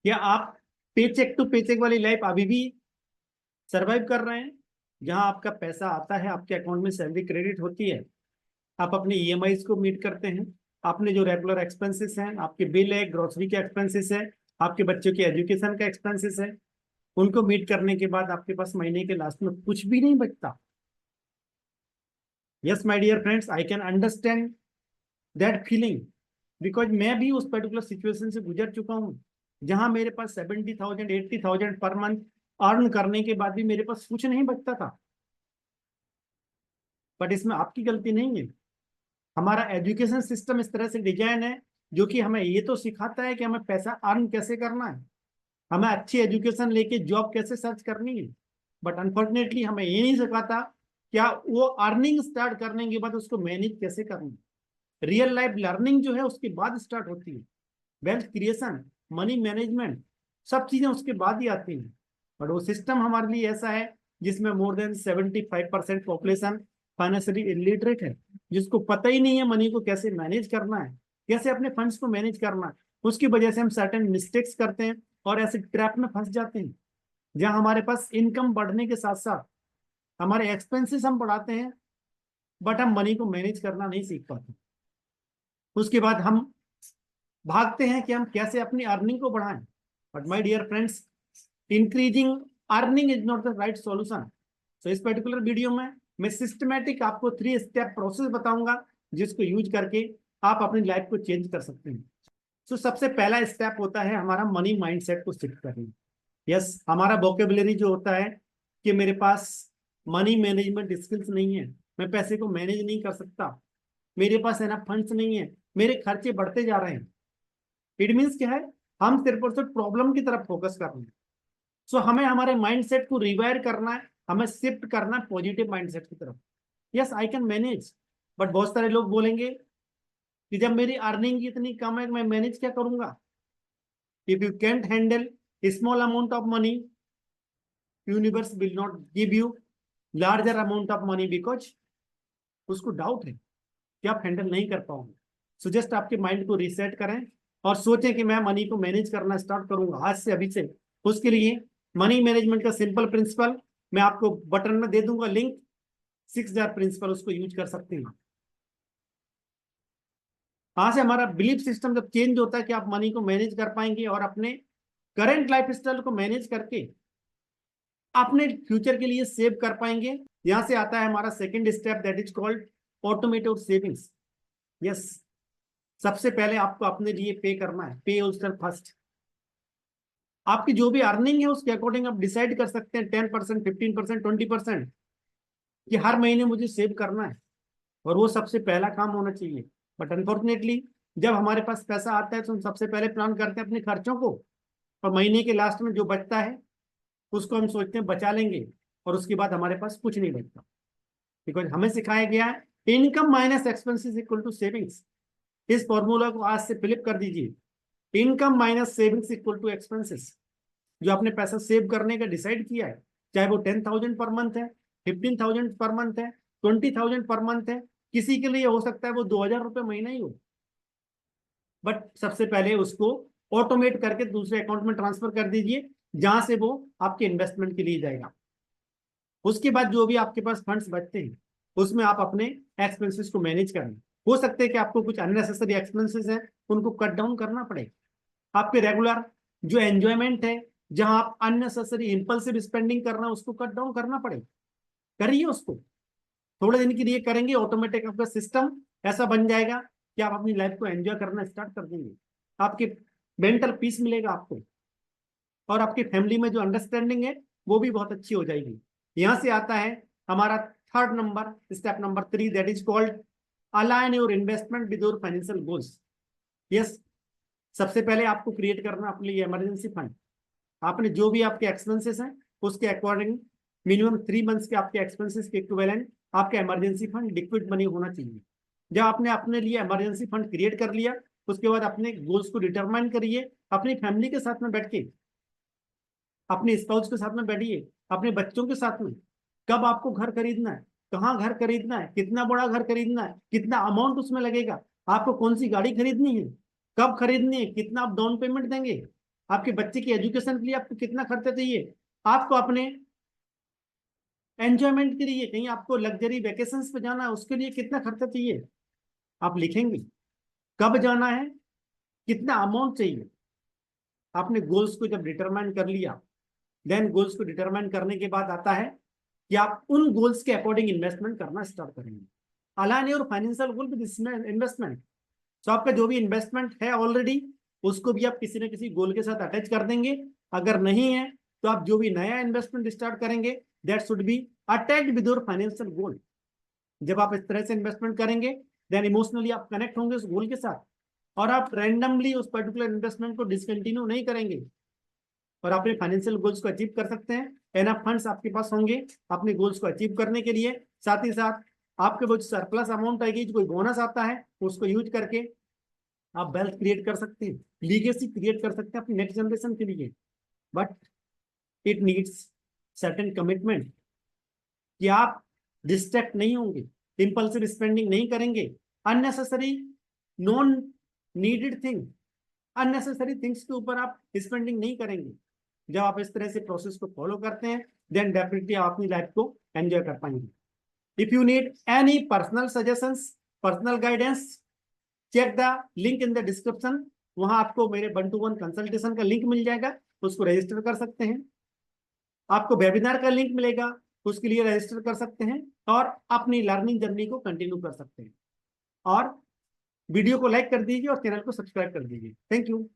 क्या आप paycheck to paycheque वाली लाइफ अभी भी सरवाइव कर रहे हैं, जहां आपका पैसा आता है, आपके अकाउंट में सैलरी क्रेडिट होती है, आप अपने ईएमआईज को मीट करते हैं, आपने जो रेगुलर एक्सपेंसेस हैं, आपके बिल है, ग्रोसरी के एक्सपेंसेस है, आपके बच्चों के एजुकेशन का एक्सपेंसेस है, उनको मीट करने के बाद आपके पास महीने के लास्ट में कुछ भी नहीं बचता? Yes my dear friends, I can understand that feeling, because मैं भी उस पर्टिकुलर सिचुएशन से गुजर चुका हूँ, जहां मेरे पास 70,000 80,000 पर मंथ अर्न करने के बाद भी मेरे पास कुछ नहीं बचता था। बट इसमें आपकी गलती नहीं है। हमारा एजुकेशन सिस्टम इस तरह से डिजाइन है जो कि हमें ये तो सिखाता है कि हमें पैसा अर्न कैसे करना है, हमें अच्छी एजुकेशन लेके जॉब कैसे सर्च करनी है। बट अनफॉर्चुनेटली हमें ये नहीं सिखाता क्या वो अर्निंग स्टार्ट करने के बाद उसको मैनेज कैसे करना है। रियल लाइफ लर्निंग जो है उसके बाद स्टार्ट होती है। वेल्थ क्रिएशन, मनी मैनेजमेंट, सब चीजें उसके बाद ही आती हैं। बट वो सिस्टम हमारे लिए ऐसा है जिसमें more than 75% population financially illiterate है, जिसको पता ही नहीं है मनी को कैसे मैनेज करना है, कैसे अपने फंड्स को मैनेज करना है। उसकी वजह से हम सर्टेन मिस्टेक्स करते हैं और ऐसे ट्रैप में फंस जाते हैं जहां हमारे पास इनकम बढ़ने के साथ साथ हमारे एक्सपेंसेस हम बढ़ाते हैं, बट हम मनी को मैनेज करना नहीं सीख पाते। उसके बाद हम भागते हैं कि हम कैसे अपनी अर्निंग को बढ़ाएं। But my dear friends, increasing earning is not the right solution. So इस पर्टिकुलर वीडियो में मैं सिस्टमैटिक आपको 3 स्टेप प्रोसेस बताऊंगा जिसको यूज करके आप अपनी लाइफ को चेंज कर सकते हैं। सो सबसे पहला स्टेप होता है हमारा मनी माइंडसेट को शिफ्ट करना। यस, हमारा वोकेबुलरी जो होता है कि मेरे पास मनी मैनेजमेंट स्किल्स नहीं है, मैं पैसे को मैनेज नहीं कर सकता, मेरे पास एनफ फंड्स नहीं है, मेरे खर्चे बढ़ते जा रहे हैं। इट मीन्स क्या है, हम सिर्फ और सिर्फ प्रॉब्लम की तरफ फोकस कर रहे हैं। सो हमें हमारे माइंडसेट को रिवायर करना है, हमें शिफ्ट करना है पॉजिटिव माइंडसेट की तरफ। Yes, I can manage. But बहुत सारे लोग बोलेंगे कि जब मेरी अर्निंग इतनी कम है मैं मैनेज क्या करूंगा। If you can't handle small amount of money, universe will not give you larger amount of money, because उसको डाउट है कि आप हैंडल नहीं कर पाओगे। सो जस्ट आपके माइंड को रीसेट करें और सोचें कि मैं मनी को मैनेज करना स्टार्ट करूंगा आज से, अभी से। उसके लिए मनी मैनेजमेंट का सिंपल प्रिंसिपल मैं आपको बटन में दे दूंगा लिंक, 6000 प्रिंसिपल, उसको यूज कर सकते हैं। आज से हमारा बिलीफ सिस्टम जब चेंज होता है कि आप मनी को मैनेज कर पाएंगे और अपने करंट लाइफ स्टाइल को मैनेज करके अपने फ्यूचर के लिए सेव कर पाएंगे। यहां से आता है हमारा second step, that is called automated savings. Yes, सबसे पहले आपको अपने लिए पे करना है, पे योरसेल्फ फर्स्ट। आपकी जो भी अर्निंग है उसके अकॉर्डिंग आप डिसाइड कर सकते हैं 10%, 15%, 20% कि हर महीने मुझे सेव करना है, और वो सबसे पहला काम होना चाहिए। बट अनफॉर्चुनेटली जब हमारे पास पैसा आता है तो हम सबसे पहले प्लान करते हैं अपने खर्चों को, और महीने के लास्ट में जो बचता है उसको हम सोचते हैं बचा लेंगे, और उसके बाद हमारे पास कुछ नहीं बचता। बिकॉज हमें सिखाया गया है income minus expenses equal to savings. इस फॉर्मूला को आज से फ्लिप कर दीजिए, income minus savings equal to expenses. जो आपने पैसा सेव करने का डिसाइड किया है, चाहे वो 10,000 पर मंथ है, 15,000 पर मंथ है, 20,000 पर मंथ है, किसी के लिए हो सकता है वो 2,000 रुपये महीना ही हो, बट सबसे पहले उसको ऑटोमेट करके दूसरे अकाउंट में ट्रांसफर कर दीजिए जहां से वो आपके इन्वेस्टमेंट के लिए जाएगा। उसके बाद जो भी आपके पास फंड्स बचते हैं उसमें आप अपने एक्सपेंसेस को मैनेज करें। हो सकते हैं कि आपको कुछ अननेसेसरी एक्सपेंसेस हैं उनको कट डाउन करना पड़े। आपके रेगुलर जो एंजॉयमेंट है, जहां आप अननेसेसरी इंपल्सिव स्पेंडिंग करना उसको कट डाउन करना पड़े, करिए उसको। थोड़े दिन के लिए करेंगे, ऑटोमेटिक आपका सिस्टम ऐसा बन जाएगा कि आप अपनी लाइफ को एंजॉय करना स्टार्ट कर देंगे। आपके मेंटल पीस मिलेगा आपको, और आपकी फैमिली में जो अंडरस्टैंडिंग है वो भी बहुत अच्छी हो जाएगी। यहां से आता है हमारा third number, step number 3, that is called align your investment with your financial goals. Yes, सबसे पहले आपको क्रिएट करना अपने लिए इमरजेंसी फंड। आपने जो भी आपके एक्सपेंसेस हैं उसके अकॉर्डिंग मिनिमम 3 मंथ्स के आपके एक्सपेंसेस के इक्विवेलेंट आपका इमरजेंसी फंड लिक्विड मनी होना चाहिए। जब आपने अपने लिए इमरजेंसी फंड क्रिएट कर लिया, उसके बाद अपने गोल्स को डिटरमाइन करिए, अपनी फैमिली के साथ में बैठ के, अपने स्पाउस के साथ में बैठिए, अपने बच्चों के साथ में, कब आपको घर खरीदना है, कहाँ घर खरीदना है, कितना बड़ा घर खरीदना है, कितना अमाउंट उसमें लगेगा, आपको कौन सी गाड़ी खरीदनी है, कब खरीदनी है, कितना आप डाउन पेमेंट देंगे, आपके बच्चे की एजुकेशन के लिए आपको कितना खर्चा चाहिए, आपको अपने एंजॉयमेंट के लिए कहीं आपको लग्जरी वेकेशंस पे जाना है उसके लिए कितना खर्चा चाहिए, आप लिखेंगे। कब जाना है, कितना अमाउंट चाहिए। आपने गोल्स को जब डिटरमाइन कर लिया, देन गोल्स को डिटरमाइन करने के बाद आता है कि आप उन गोल्स के अकॉर्डिंग इन्वेस्टमेंट करना स्टार्ट करेंगे। Align your financial goal with investment. तो आपका जो भी इन्वेस्टमेंट है ऑलरेडी, उसको भी आप किसी न किसी गोल के साथ अटैच कर देंगे। अगर नहीं है तो आप जो भी नया इन्वेस्टमेंट स्टार्ट करेंगे that should be attached with your financial goal. जब आप इस तरह से इन्वेस्टमेंट करेंगे देन इमोशनली आप कनेक्ट होंगे उस गोल के साथ, और आप रैंडमली उस पर्टिकुलर इन्वेस्टमेंट को डिसकंटिन्यू नहीं करेंगे और अपने फाइनेंशियल गोल्स को अचीव कर सकते हैं। एनफ फंड्स आपके पास होंगे अपने गोल्स को अचीव करने के लिए। साथ ही साथ आपके वो सरप्लस अमाउंट आएगी, जो कोई बोनस आता है उसको यूज करके आप वेल्थ क्रिएट कर सकते हैं, लीगेसी क्रिएट कर सकते हैं अपनी नेक्स्ट जनरेशन के लिए। But it needs certain commitment कि आप डिस्ट्रैक्ट नहीं होंगे, इंपल्सिव स्पेंडिंग नहीं करेंगे, unnecessary non needed thing, unnecessary things के ऊपर आप स्पेंडिंग नहीं करेंगे। जब आप इस तरह से प्रोसेस को फॉलो करते हैं देन डेफिनेटली आप अपनी लाइफ को एंजॉय कर पाएंगे। If you need any personal suggestions, personal guidance, check the link in the description. वहां आपको मेरे 1-to-1 कंसल्टेशन का लिंक मिल जाएगा, उसको रजिस्टर कर सकते हैं। आपको वेबिनार का लिंक मिलेगा, उसके लिए रजिस्टर कर सकते हैं और अपनी लर्निंग जर्नी को कंटिन्यू कर सकते हैं। और वीडियो को लाइक कर दीजिए और चैनल को सब्सक्राइब कर दीजिए। Thank you.